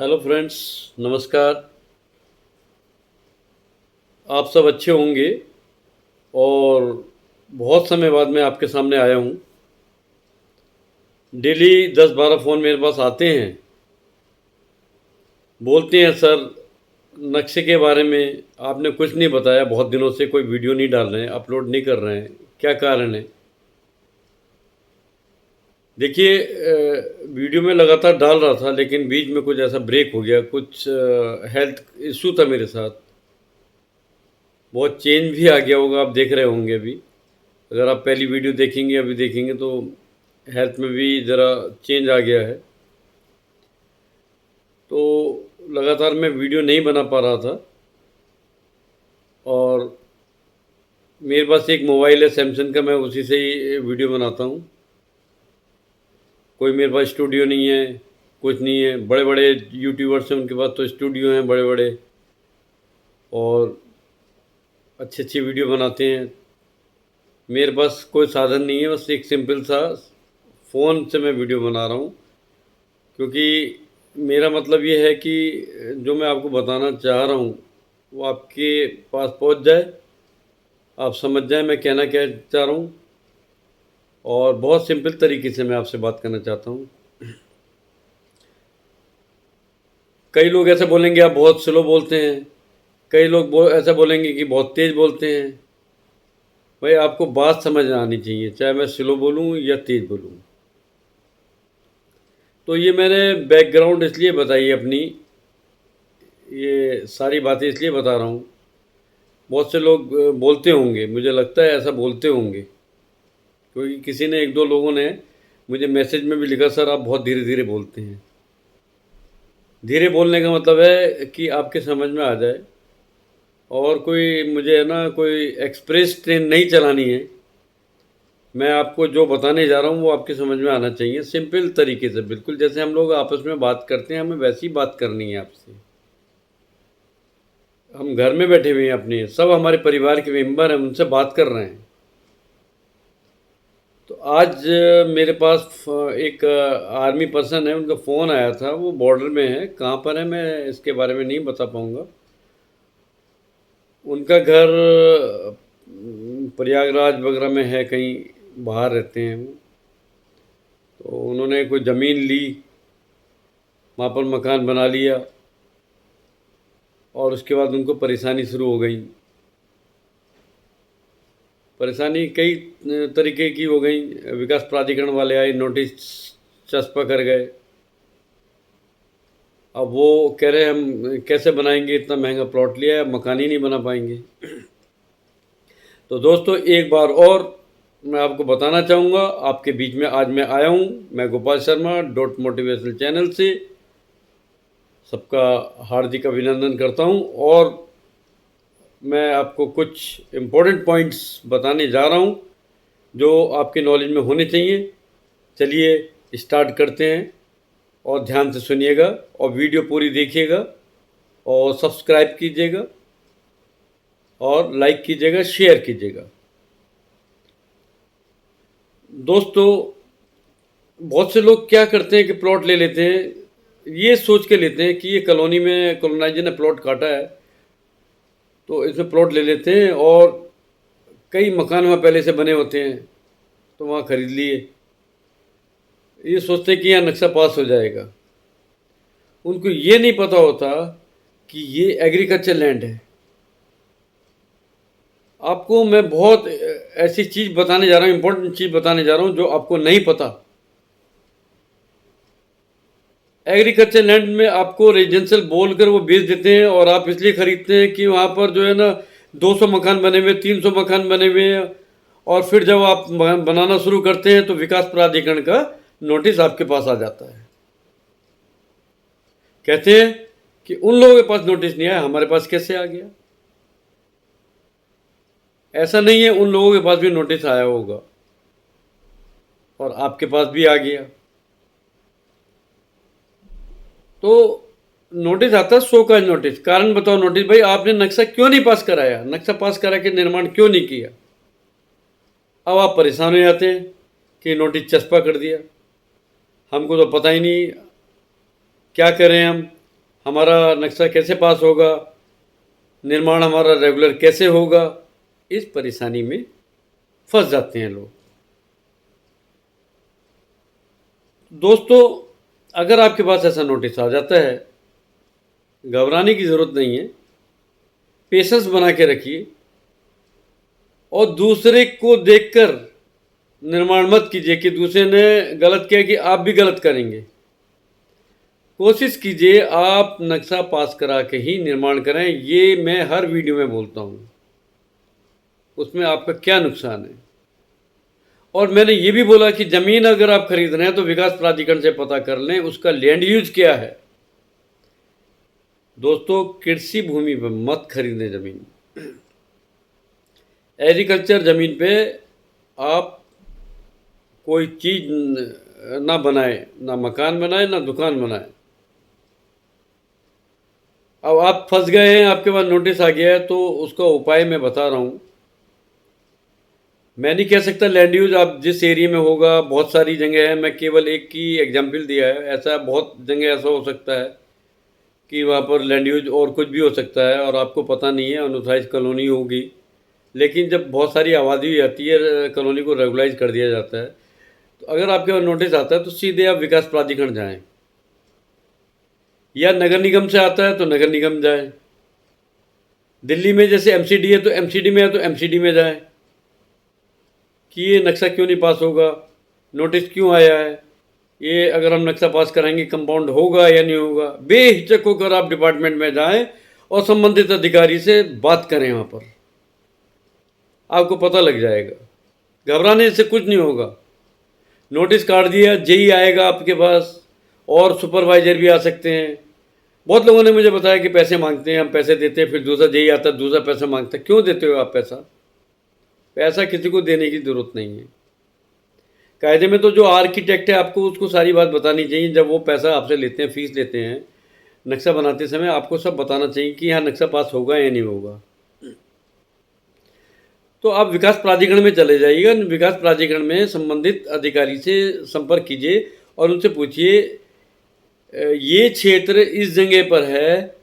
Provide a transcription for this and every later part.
Hello friends, नमस्कार। आप सब अच्छे होंगे। और बहुत समय बाद मैं आपके सामने आया हूँ। डेली 10-12 फ़ोन मेरे पास आते हैं। बोलते हैं सर, नक्शे के बारे में आपने कुछ नहीं बताया, बहुत दिनों से कोई वीडियो नहीं डाल रहे हैं, अपलोड नहीं कर रहे हैं, क्या कारण है? देखिए, वीडियो में लगातार डाल रहा था, लेकिन बीच में कुछ ऐसा ब्रेक हो गया, कुछ हेल्थ इशू था मेरे साथ। बहुत चेंज भी आ गया होगा, आप देख रहे होंगे अभी। अगर आप पहली वीडियो देखेंगे, अभी देखेंगे, तो हेल्थ में भी ज़रा चेंज आ गया है। तो लगातार मैं वीडियो नहीं बना पा रहा था। और मेरे पास एक मोबाइल है सैमसंग का, मैं उसी से ही वीडियो बनाता हूँ। कोई मेरे पास स्टूडियो नहीं है, कुछ नहीं है। बड़े बड़े यूट्यूबर्स हैं, उनके पास तो स्टूडियो हैं बड़े बड़े, और अच्छी अच्छी वीडियो बनाते हैं। मेरे पास कोई साधन नहीं है, बस एक सिंपल सा फ़ोन से मैं वीडियो बना रहा हूँ। क्योंकि मेरा मतलब ये है कि जो मैं आपको बताना चाह रहा हूँ वो आपके पास पहुँच जाए, आप समझ जाएं मैं कहना क्या चाह रहा हूँ। और बहुत सिंपल तरीके से मैं आपसे बात करना चाहता हूँ। कई लोग ऐसे बोलेंगे आप बहुत स्लो बोलते हैं, कई लोग ऐसा बोलेंगे कि बहुत तेज़ बोलते हैं। भाई, आपको बात समझ में आनी चाहिए, चाहे मैं स्लो बोलूँ या तेज़ बोलूँ। तो ये मैंने बैकग्राउंड इसलिए बताई अपनी, ये सारी बातें इसलिए बता रहा हूँ। बहुत से लोग बोलते होंगे, मुझे लगता है ऐसा बोलते होंगे, क्योंकि किसी ने, एक दो लोगों ने मुझे मैसेज में भी लिखा, सर आप बहुत धीरे धीरे बोलते हैं। धीरे बोलने का मतलब है कि आपके समझ में आ जाए। और कोई मुझे है ना, कोई एक्सप्रेस ट्रेन नहीं चलानी है। मैं आपको जो बताने जा रहा हूँ वो आपके समझ में आना चाहिए, सिंपल तरीके से, बिल्कुल जैसे हम लोग आपस में बात करते हैं, हमें वैसी बात करनी है आपसे। हम घर में बैठे हुए हैं अपने, सब हमारे परिवार के मेंबर हैं, उनसे बात कर रहे हैं। तो आज मेरे पास एक आर्मी पर्सन है, उनका फ़ोन आया था। वो बॉर्डर में है, कहाँ पर है मैं इसके बारे में नहीं बता पाऊँगा। उनका घर प्रयागराज वगैरह में है, कहीं बाहर रहते हैं वो। तो उन्होंने कोई ज़मीन ली, वहाँ पर मकान बना लिया, और उसके बाद उनको परेशानी शुरू हो गई। परेशानी कई तरीके की हो गई। विकास प्राधिकरण वाले आए, नोटिस चस्पा कर गए। अब वो कह रहे हैं हम कैसे बनाएंगे, इतना महंगा प्लॉट लिया है, मकान ही नहीं बना पाएंगे। तो दोस्तों, एक बार और मैं आपको बताना चाहूँगा, आपके बीच में आज मैं आया हूँ। मैं Gopal Sharma, dot motivational channel से सबका हार्दिक अभिनंदन करता हूँ। और मैं आपको कुछ इम्पोर्टेंट पॉइंट्स बताने जा रहा हूँ जो आपके नॉलेज में होने चाहिए। चलिए स्टार्ट करते हैं, और ध्यान से सुनिएगा, और वीडियो पूरी देखिएगा, और सब्सक्राइब कीजिएगा, और लाइक कीजिएगा, शेयर कीजिएगा। दोस्तों, बहुत से लोग क्या करते हैं कि प्लॉट ले लेते हैं, ये सोच के लेते हैं कि ये कॉलोनी में कॉलोनाइजर ने प्लॉट काटा है, तो इसमें प्लॉट ले लेते हैं। और कई मकान वहाँ पहले से बने होते हैं, तो वहाँ ख़रीद लिए। ये सोचते हैं कि यहाँ नक्शा पास हो जाएगा। उनको ये नहीं पता होता कि ये एग्रीकल्चर लैंड है। आपको मैं बहुत ऐसी चीज़ बताने जा रहा हूँ, इम्पोर्टेंट चीज़ बताने जा रहा हूँ जो आपको नहीं पता। एग्रीकल्चर लैंड में आपको रेजिडेंशियल बोलकर वो बेच देते हैं, और आप इसलिए खरीदते हैं कि वहाँ पर जो है ना 200 मकान बने हुए, 300 मकान बने हुए हैं। और फिर जब आप मकान बनाना शुरू करते हैं तो विकास प्राधिकरण का नोटिस आपके पास आ जाता है। कहते हैं कि उन लोगों के पास नोटिस नहीं आया, हमारे पास कैसे आ गया? ऐसा नहीं है, उन लोगों के पास भी नोटिस आया होगा, और आपके पास भी आ गया। तो नोटिस आता है, शो का नोटिस। कारण बताओ नोटिस, भाई आपने नक्शा क्यों नहीं पास कराया, नक्शा पास करा के निर्माण क्यों नहीं किया? अब आप परेशान हो जाते हैं कि नोटिस चस्पा कर दिया, हमको तो पता ही नहीं, क्या करें हम? हमारा नक्शा कैसे पास होगा, निर्माण हमारा रेगुलर कैसे होगा, इस परेशानी में फंस जाते हैं लोग। दोस्तों, अगर आपके पास ऐसा नोटिस आ जाता है, घबराने की ज़रूरत नहीं है, पेशेंस बना के रखिए और दूसरे को देखकर निर्माण मत कीजिए कि दूसरे ने गलत किया कि आप भी गलत करेंगे। कोशिश कीजिए आप नक्शा पास करा के ही निर्माण करें। ये मैं हर वीडियो में बोलता हूँ, उसमें आपका क्या नुकसान है। और मैंने ये भी बोला कि ज़मीन अगर आप खरीद रहे हैं तो विकास प्राधिकरण से पता कर लें उसका लैंड यूज क्या है। दोस्तों, कृषि भूमि पर मत खरीदें ज़मीन। एग्रीकल्चर ज़मीन पे आप कोई चीज़ ना बनाए, ना मकान बनाए, ना दुकान बनाए। अब आप फंस गए हैं, आपके पास नोटिस आ गया है, तो उसका उपाय मैं बता रहा हूँ। मैं नहीं कह सकता लैंड यूज आप जिस एरिया में होगा, बहुत सारी जगह है, मैं केवल एक की एग्जाम्पल दिया है। ऐसा बहुत जगह ऐसा हो सकता है कि वहाँ पर लैंड यूज और कुछ भी हो सकता है और आपको पता नहीं है, अनऑथराइज कॉलोनी होगी। लेकिन जब बहुत सारी आबादी आती है, कॉलोनी को रेगुलाइज कर दिया जाता है। तो अगर आपके पास नोटिस आता है तो सीधे आप विकास प्राधिकरण जाएं, या नगर निगम से आता है तो नगर निगम जाएं। दिल्ली में जैसे एमसीडी है तो एमसीडी में है तो एमसीडी में जाएं कि ये नक्शा क्यों नहीं पास होगा, नोटिस क्यों आया है, ये अगर हम नक्शा पास कराएंगे कंपाउंड होगा या नहीं होगा। बेहिचक होकर आप डिपार्टमेंट में जाएं और संबंधित अधिकारी से बात करें। वहाँ पर आपको पता लग जाएगा। घबराने से कुछ नहीं होगा। नोटिस काट दिया, जेई आएगा आपके पास और सुपरवाइजर भी आ सकते हैं। बहुत लोगों ने मुझे बताया कि पैसे मांगते हैं, हम पैसे देते हैं, फिर दूसरा जेई आता है, दूसरा पैसा मांगता है। क्यों देते हो आप पैसा? पैसा किसी को देने की ज़रूरत नहीं है। कायदे में तो जो आर्किटेक्ट है आपको उसको सारी बात बतानी चाहिए। जब वो पैसा आपसे लेते हैं, फीस लेते हैं, नक्शा बनाते समय आपको सब बताना चाहिए कि यहाँ नक्शा पास होगा या नहीं होगा। तो आप विकास प्राधिकरण में चले जाइएगा। विकास प्राधिकरण में संबंधित अधिकारी से संपर्क कीजिए और उनसे पूछिए ये क्षेत्र इस जगह पर है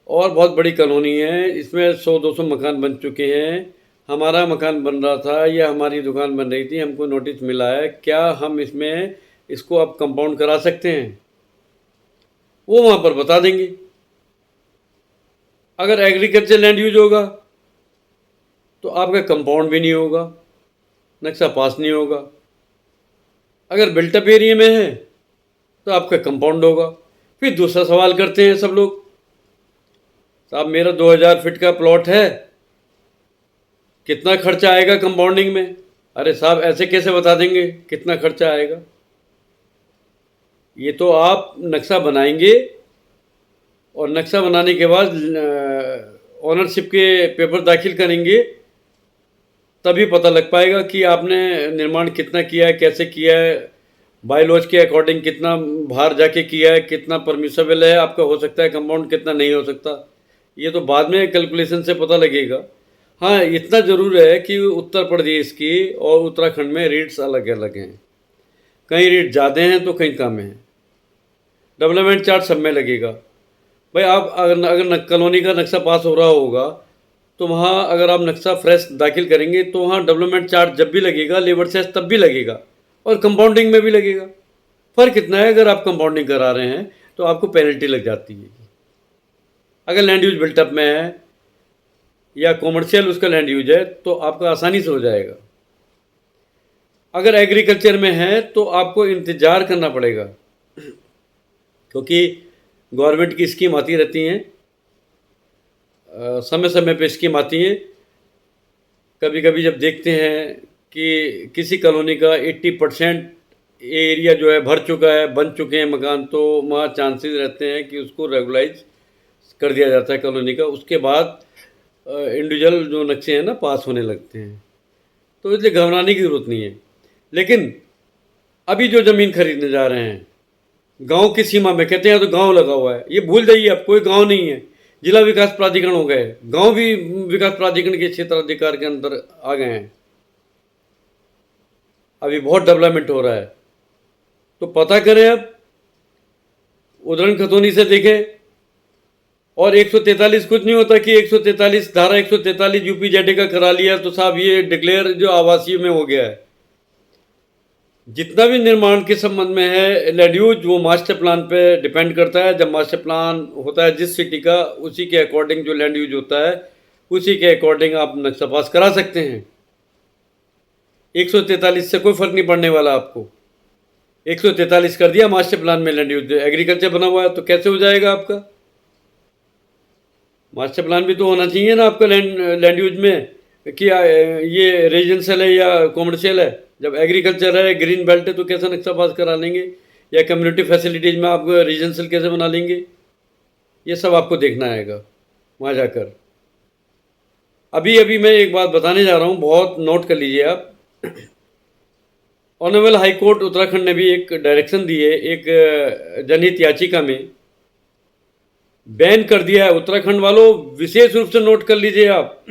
और बहुत बड़ी कॉलोनी है, इसमें 100-200 मकान बन चुके हैं, हमारा मकान बन रहा था या हमारी दुकान बन रही थी, हमको नोटिस मिला है, क्या हम इसमें इसको आप कंपाउंड करा सकते हैं? वो वहाँ पर बता देंगे। अगर एग्रीकल्चर लैंड यूज होगा तो आपका कंपाउंड भी नहीं होगा, नक्शा पास नहीं होगा। अगर बिल्टअप एरिया में है तो आपका कंपाउंड होगा। फिर दूसरा सवाल करते हैं सब लोग, साहब मेरा 2000 फीट का प्लॉट है, कितना खर्चा आएगा कंपाउंडिंग में? अरे साहब ऐसे कैसे बता देंगे कितना खर्चा आएगा? ये तो आप नक्शा बनाएंगे और नक्शा बनाने के बाद ओनरशिप के पेपर दाखिल करेंगे, तभी पता लग पाएगा कि आपने निर्माण कितना किया है, कैसे किया है, बायलॉज के अकॉर्डिंग कितना बाहर जाके किया है, कितना परमिसेबल है आपका, हो सकता है कंपाउंड, कितना नहीं हो सकता। ये तो बाद में कैलकुलेशन से पता लगेगा। हाँ, इतना ज़रूर है कि उत्तर प्रदेश की और उत्तराखंड में रेट्स अलग अलग हैं। कहीं रेट ज़्यादा हैं तो कहीं कम हैं। डेवलपमेंट चार्ज सब में लगेगा। भाई आप अगर कॉलोनी का नक्शा पास हो रहा होगा तो वहाँ अगर आप नक्शा फ्रेश दाखिल करेंगे तो वहाँ डेवलपमेंट चार्ज जब भी लगेगा, लेबर सेस तब भी लगेगा और कंपाउंडिंग में भी लगेगा। फ़र्क कितना है, अगर आप कंपाउंडिंग करा रहे हैं तो आपको पेनल्टी लग जाती है। अगर लैंड यूज बिल्टअप में है या कॉमर्शियल उसका लैंड यूज है तो आपका आसानी से हो जाएगा। अगर एग्रीकल्चर में है तो आपको इंतज़ार करना पड़ेगा, क्योंकि गवर्नमेंट की स्कीम आती रहती हैं, समय समय पे स्कीम आती हैं। कभी कभी जब देखते हैं कि किसी कॉलोनी का 80% एरिया जो है भर चुका है, बन चुके हैं मकान, तो वहाँ चांसेस रहते हैं कि उसको रेगुलाइज कर दिया जाता है कॉलोनी का। उसके बाद इंडिविजुअल जो नक्शे हैं ना पास होने लगते हैं। तो इसलिए घबराने की ज़रूरत नहीं है। लेकिन अभी जो ज़मीन खरीदने जा रहे हैं गांव की सीमा में, कहते हैं तो गांव लगा हुआ है, ये भूल जाइए, अब कोई गांव नहीं है। जिला विकास प्राधिकरण हो गए, गांव भी विकास प्राधिकरण के क्षेत्राधिकार के अंदर आ गए हैं। अभी बहुत डेवलपमेंट हो रहा है, तो पता करें। अब उदरण खतौनी से देखें और 143 कुछ नहीं होता कि 143 धारा 143 यूपीजेड का करा लिया तो साहब ये डिक्लेयर जो आवासीय में हो गया है। जितना भी निर्माण के संबंध में है लैंड यूज वो मास्टर प्लान पे डिपेंड करता है। जब मास्टर प्लान होता है जिस सिटी का, उसी के अकॉर्डिंग जो लैंड यूज होता है उसी के अकॉर्डिंग आप नक्शा पास करा सकते हैं। 143 से कोई फर्क नहीं पड़ने वाला आपको। 143 कर दिया मास्टर प्लान में लैंड यूज, एग्रीकल्चर बना हुआ है तो कैसे हो जाएगा आपका? मास्टर प्लान भी तो होना चाहिए ना आपका लैंड यूज में कि ये रेजिडेंशियल है या कॉमर्शियल है। जब एग्रीकल्चर है, ग्रीन बेल्ट है, तो कैसे नक्शा पास करा लेंगे? या कम्युनिटी फैसिलिटीज़ में आप रेजिडेंशियल कैसे बना लेंगे? ये सब आपको देखना आएगा वहाँ जाकर। अभी अभी मैं एक बात बताने जा रहा हूँ, बहुत नोट कर लीजिए आप। ऑनरेबल हाई कोर्ट उत्तराखंड ने भी एक डायरेक्शन दी है, एक जनहित याचिका में बैन कर दिया है। उत्तराखंड वालों विशेष रूप से नोट कर लीजिए आप,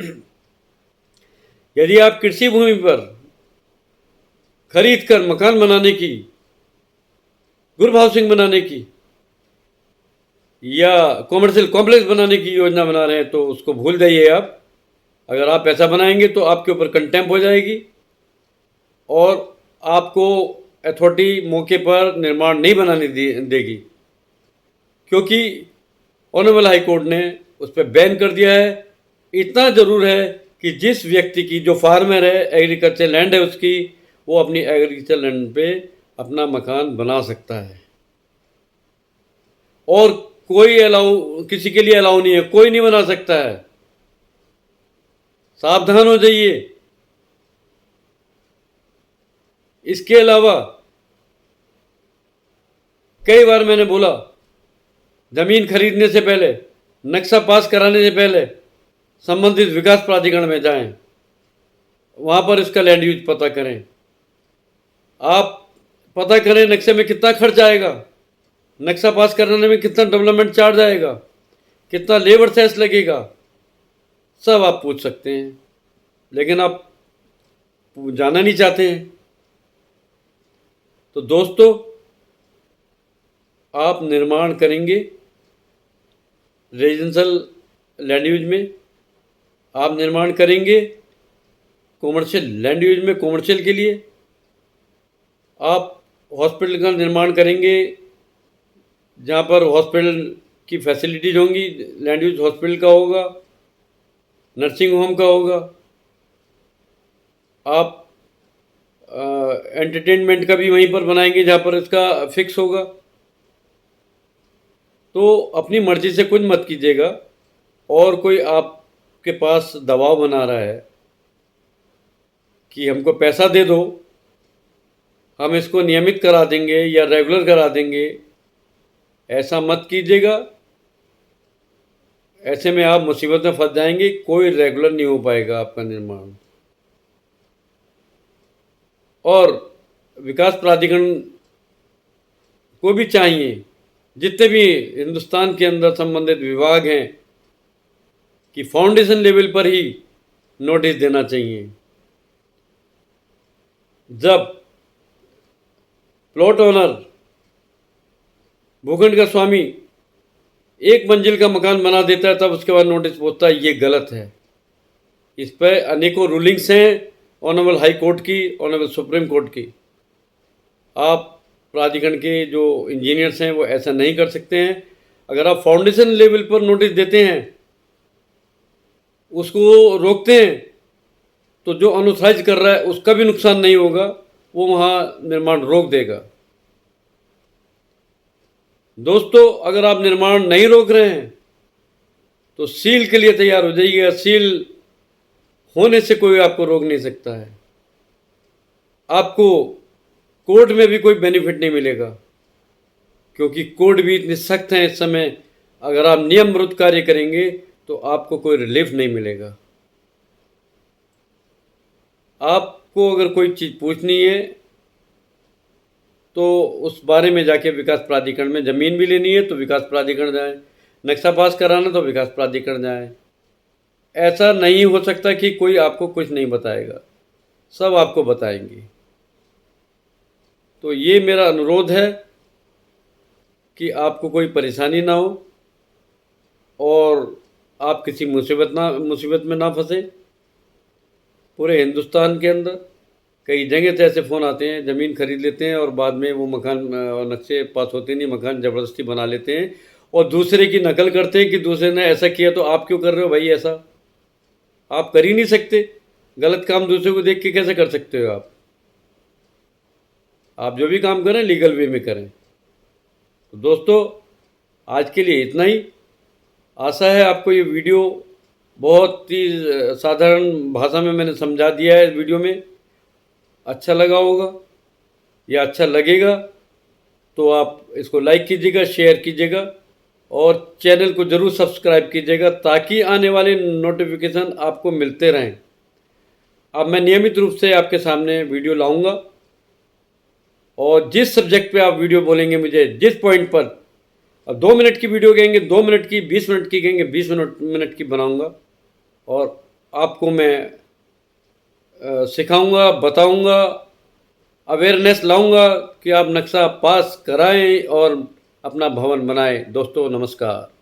यदि आप कृषि भूमि पर खरीद कर मकान बनाने की, ग्रुप हाउसिंग बनाने की या कॉमर्शियल कॉम्प्लेक्स बनाने की योजना बना रहे हैं तो उसको भूल जाइए आप। अगर आप ऐसा बनाएंगे तो आपके ऊपर कंटेम्प्ट हो जाएगी और आपको अथॉरिटी मौके पर निर्माण नहीं बनाने देगी, क्योंकि ऑनरेबल हाई कोर्ट ने उस पर बैन कर दिया है। इतना ज़रूर है कि जिस व्यक्ति की, जो फार्मर है, एग्रीकल्चर लैंड है उसकी, वो अपनी एग्रीकल्चर लैंड पे अपना मकान बना सकता है और कोई अलाउ, किसी के लिए अलाउ नहीं है, कोई नहीं बना सकता है। सावधान हो जाइए। इसके अलावा कई बार मैंने बोला, जमीन खरीदने से पहले, नक्शा पास कराने से पहले संबंधित विकास प्राधिकरण में जाएं, वहाँ पर इसका लैंड यूज पता करें। आप पता करें नक्शे में कितना खर्च आएगा, नक्शा पास कराने में कितना डेवलपमेंट चार्ज आएगा, कितना लेबर सेस लगेगा, सब आप पूछ सकते हैं। लेकिन आप जाना नहीं चाहते हैं। तो दोस्तों, आप निर्माण करेंगे रेजिडेंशियल लैंड यूज में, आप निर्माण करेंगे कॉमर्शियल लैंड यूज में, कॉमर्शियल के लिए आप हॉस्पिटल का निर्माण करेंगे जहाँ पर हॉस्पिटल की फैसिलिटीज होंगी, लैंड यूज हॉस्पिटल का होगा, नर्सिंग होम का होगा। आप एंटरटेनमेंट का भी वहीं पर बनाएंगे जहाँ पर इसका फिक्स होगा। तो अपनी मर्जी से कुछ मत कीजिएगा। और कोई आपके पास दबाव बना रहा है कि हमको पैसा दे दो, हम इसको नियमित करा देंगे या रेगुलर करा देंगे, ऐसा मत कीजिएगा। ऐसे में आप मुसीबत में फंस जाएंगे, कोई रेगुलर नहीं हो पाएगा आपका निर्माण। और विकास प्राधिकरण को भी चाहिए, जितने भी हिंदुस्तान के अंदर संबंधित विभाग हैं, कि फाउंडेशन लेवल पर ही नोटिस देना चाहिए। जब प्लॉट ओनर, भूखंड का स्वामी एक मंजिल का मकान बना देता है तब उसके बाद नोटिस पहुंचता है, ये गलत है। इस पर अनेकों रूलिंग्स हैं ऑनरेबल हाई कोर्ट की, ऑनरेबल सुप्रीम कोर्ट की। आप प्राधिकरण के जो इंजीनियर्स हैं वो ऐसा नहीं कर सकते हैं। अगर आप फाउंडेशन लेवल पर नोटिस देते हैं, उसको रोकते हैं, तो जो अनऑथराइज कर रहा है उसका भी नुकसान नहीं होगा, वो वहाँ निर्माण रोक देगा। दोस्तों, अगर आप निर्माण नहीं रोक रहे हैं तो सील के लिए तैयार हो जाइएगा। सील होने से कोई आपको रोक नहीं सकता है। आपको कोर्ट में भी कोई बेनिफिट नहीं मिलेगा, क्योंकि कोर्ट भी इतने सख्त हैं इस समय। अगर आप नियम विरुद्ध कार्य करेंगे तो आपको कोई रिलीफ नहीं मिलेगा। आपको अगर कोई चीज़ पूछनी है तो उस बारे में जाके विकास प्राधिकरण में, ज़मीन भी लेनी है तो विकास प्राधिकरण जाएं, नक्शा पास कराना तो विकास प्राधिकरण जाएं। ऐसा नहीं हो सकता कि कोई आपको कुछ नहीं बताएगा, सब आपको बताएंगे। तो ये मेरा अनुरोध है कि आपको कोई परेशानी ना हो। और आप किसी मुसीबत में ना फंसे। पूरे हिंदुस्तान के अंदर कई जगह से ऐसे फ़ोन आते हैं, ज़मीन खरीद लेते हैं और बाद में वो मकान नक्शे पास होते नहीं, मकान ज़बरदस्ती बना लेते हैं और दूसरे की नकल करते हैं कि दूसरे ने ऐसा किया तो आप क्यों कर रहे हो भाई ऐसा? आप कर ही नहीं सकते। गलत काम दूसरे को देख के कैसे कर सकते हो आप? आप जो भी काम करें लीगल वे में करें। तो दोस्तों, आज के लिए इतना ही। आशा है आपको ये वीडियो बहुत ही साधारण भाषा में मैंने समझा दिया है। इस वीडियो में अच्छा लगा होगा या अच्छा लगेगा तो आप इसको लाइक कीजिएगा, शेयर कीजिएगा और चैनल को ज़रूर सब्सक्राइब कीजिएगा ताकि आने वाले नोटिफिकेशन आपको मिलते रहें। अब मैं नियमित रूप से आपके सामने वीडियो लाऊंगा और जिस सब्जेक्ट पे आप वीडियो बोलेंगे मुझे, जिस पॉइंट पर, अब 2 मिनट की वीडियो कहेंगे 2 मिनट की, 20 मिनट की कहेंगे 20 मिनट की बनाऊंगा और आपको मैं सिखाऊंगा, बताऊंगा, अवेयरनेस लाऊंगा कि आप नक्शा पास कराएं और अपना भवन बनाएं। दोस्तों नमस्कार।